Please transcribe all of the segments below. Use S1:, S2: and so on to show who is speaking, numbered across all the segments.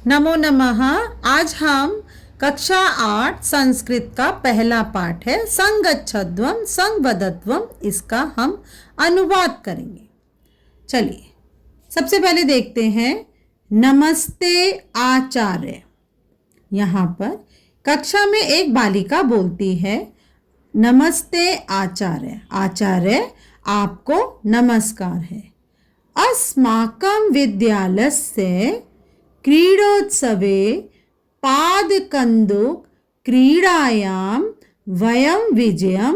S1: नमो नमः। आज हम कक्षा 8 संस्कृत का पहला पाठ है संगच्छध्वम संवदध्वम, इसका हम अनुवाद करेंगे। चलिए सबसे पहले देखते हैं नमस्ते आचार्य। यहाँ पर कक्षा में एक बालिका बोलती है नमस्ते आचार्य। आचार्य आपको नमस्कार है। अस्माकं विद्यालयस्य क्रीडोत्सवे पादकन्दुक क्रीडायां वयं विजयं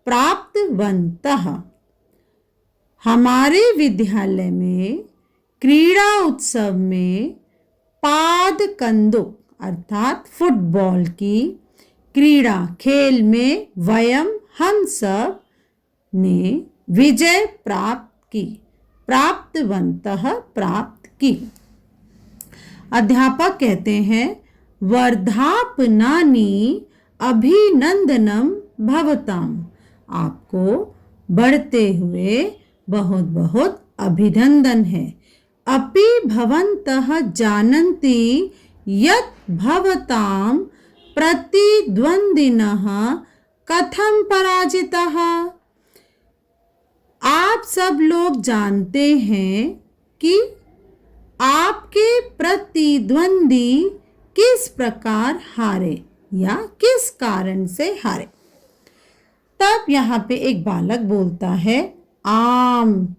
S1: प्राप्तवन्तः। हमारे विद्यालय में क्रीड़ा उत्सव में पादकन्दुक अर्थात फुटबॉल की क्रीड़ा खेल में वयम हम सब ने विजय प्राप्तवन्तः प्राप्त की। अध्यापक कहते हैं वर्धापनानि अभिनंदनम भवताम। आपको बढ़ते हुए बहुत बहुत अभिनंदन है। अपि भवन्तः जानन्ति यत् भवतां प्रतिद्वंदिनः कथं पराजितः। आप सब लोग जानते हैं कि आपके प्रतिद्वंदी किस प्रकार हारे या किस कारण से हारे। तब यहाँ पे एक बालक बोलता है आम,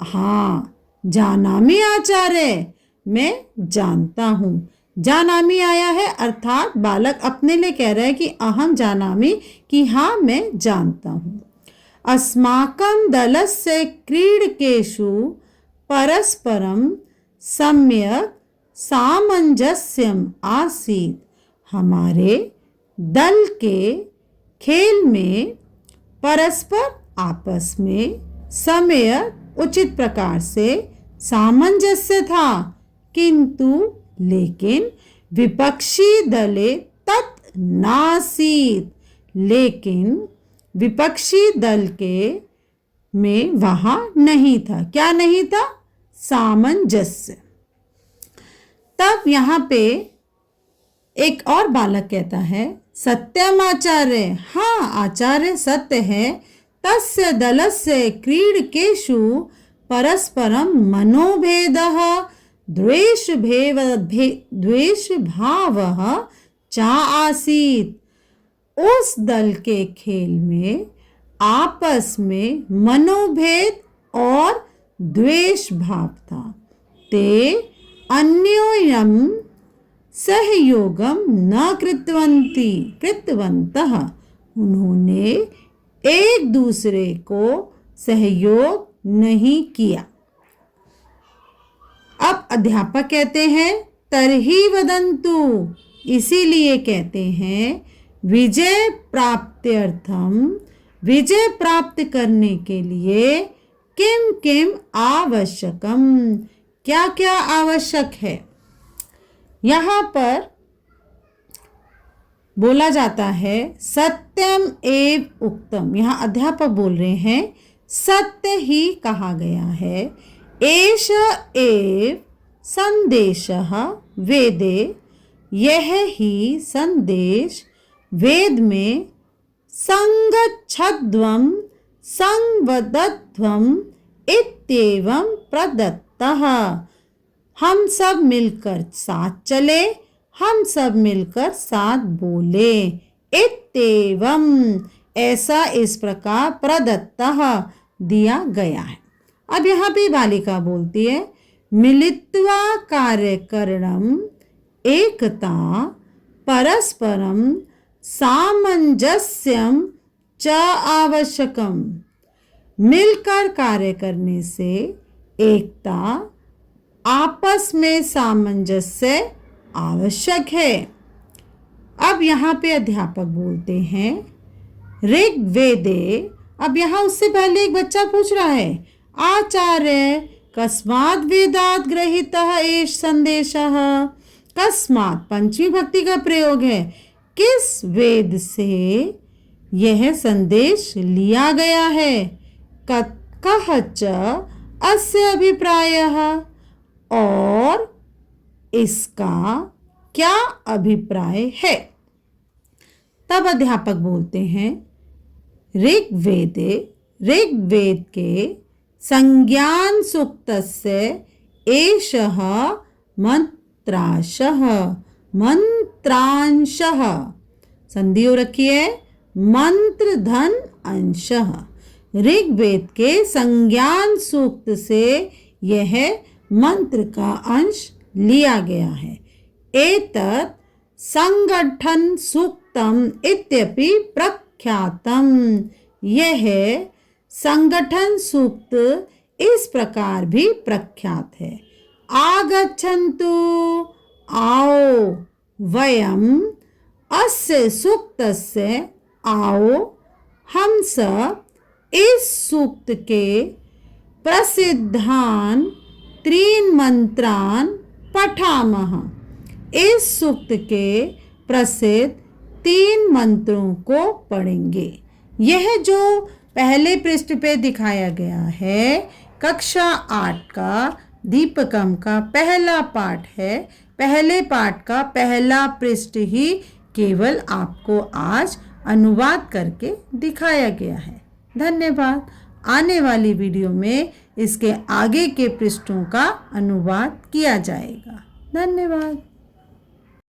S1: हाँ जानामि आचार्य, मैं जानता हूँ। जानामि आया है अर्थात बालक अपने लिए कह रहा है कि अहम जानामि, कि हाँ मैं जानता हूँ। अस्माकं दलस्य क्रीडकेषु परस्परं सम्यक सामंजस्यम आसीत्। हमारे दल के खेल में परस्पर आपस में सम्यक उचित प्रकार से सामंजस्य था, किंतु लेकिन विपक्षी दले तत् नासीत्। लेकिन विपक्षी दल के में वहां नहीं था। क्या नहीं था? सामंजस्य। तब यहाँ पे एक और बालक कहता है सत्यम आचार्य, हाँ आचार्य सत्य है। तस्य दलस्य क्रीडकेषु परस्परम मनोभेदः द्वेषभावः च आसीत्। उस दल के खेल में आपस में मनोभेद और द्वेष भाव था। ते अन्योन्यं सहयोगम न कृतवन्तः। उन्होंने एक दूसरे को सहयोग नहीं किया। अब अध्यापक कहते हैं तरहि वदन्तु, इसीलिए कहते हैं विजय प्राप्त्यर्थम, विजय प्राप्त करने के लिए किम किम आवश्यकम, क्या क्या आवश्यक है। यहाँ पर बोला जाता है सत्यम एव उक्तम। यहाँ अध्यापक बोल रहे हैं सत्य ही कहा गया है। एष एव संदेशः वेदे, यह ही संदेश वेद में संगच्छध्वम संवदध्वम इत्येवं प्रदत्तः। हम सब मिलकर साथ चले, हम सब मिलकर साथ बोले। इत्येवं ऐसा इस प्रकार प्रदत्तः दिया गया है। अब यहाँ पे बालिका बोलती है मिलित्वा कार्यकरणम एकता परस्परम सामंजस्यम च आवश्यकम। मिलकर कार्य करने से एकता, आपस में सामंजस्य आवश्यक है। अब यहाँ पे अध्यापक बोलते हैं ऋग्वेदे। अब यहाँ उससे पहले एक बच्चा पूछ रहा है आचार्य कस्मात् वेदात् गृहीतः एष संदेशः। कस्मात् पंचमी भक्ति का प्रयोग है। किस वेद से यह संदेश लिया गया है। कः च अस्य अभिप्रायः, और इसका क्या अभिप्राय है? तब अध्यापक बोलते हैं, ऋग्वेद के संज्ञान सूक्तस्य एषः मंत्रांशः संधि हो रखी है, मंत्र धन अंशः। ऋग्वेद के संज्ञान सूक्त से यह मंत्र का अंश लिया गया है। एतत् संगठन सूक्तम इत्यपि प्रख्यातम। यह संगठन सूक्त इस प्रकार भी प्रख्यात है। आगच्छन्तु, आओ, वयम अस्य सूक्तस्य, आओ हम सब इस सूक्त के प्रसिद्धान त्रीन मंत्रान पठामः। इस सूक्त के प्रसिद्ध 3 मंत्रों को पढ़ेंगे। यह जो पहले पृष्ठ पे दिखाया गया है कक्षा 8 का दीपकम का पहला पाठ है। पहले पाठ का पहला पृष्ठ ही केवल आपको आज अनुवाद करके दिखाया गया है। धन्यवाद। आने वाली वीडियो में इसके आगे के पृष्ठों का अनुवाद किया जाएगा। धन्यवाद।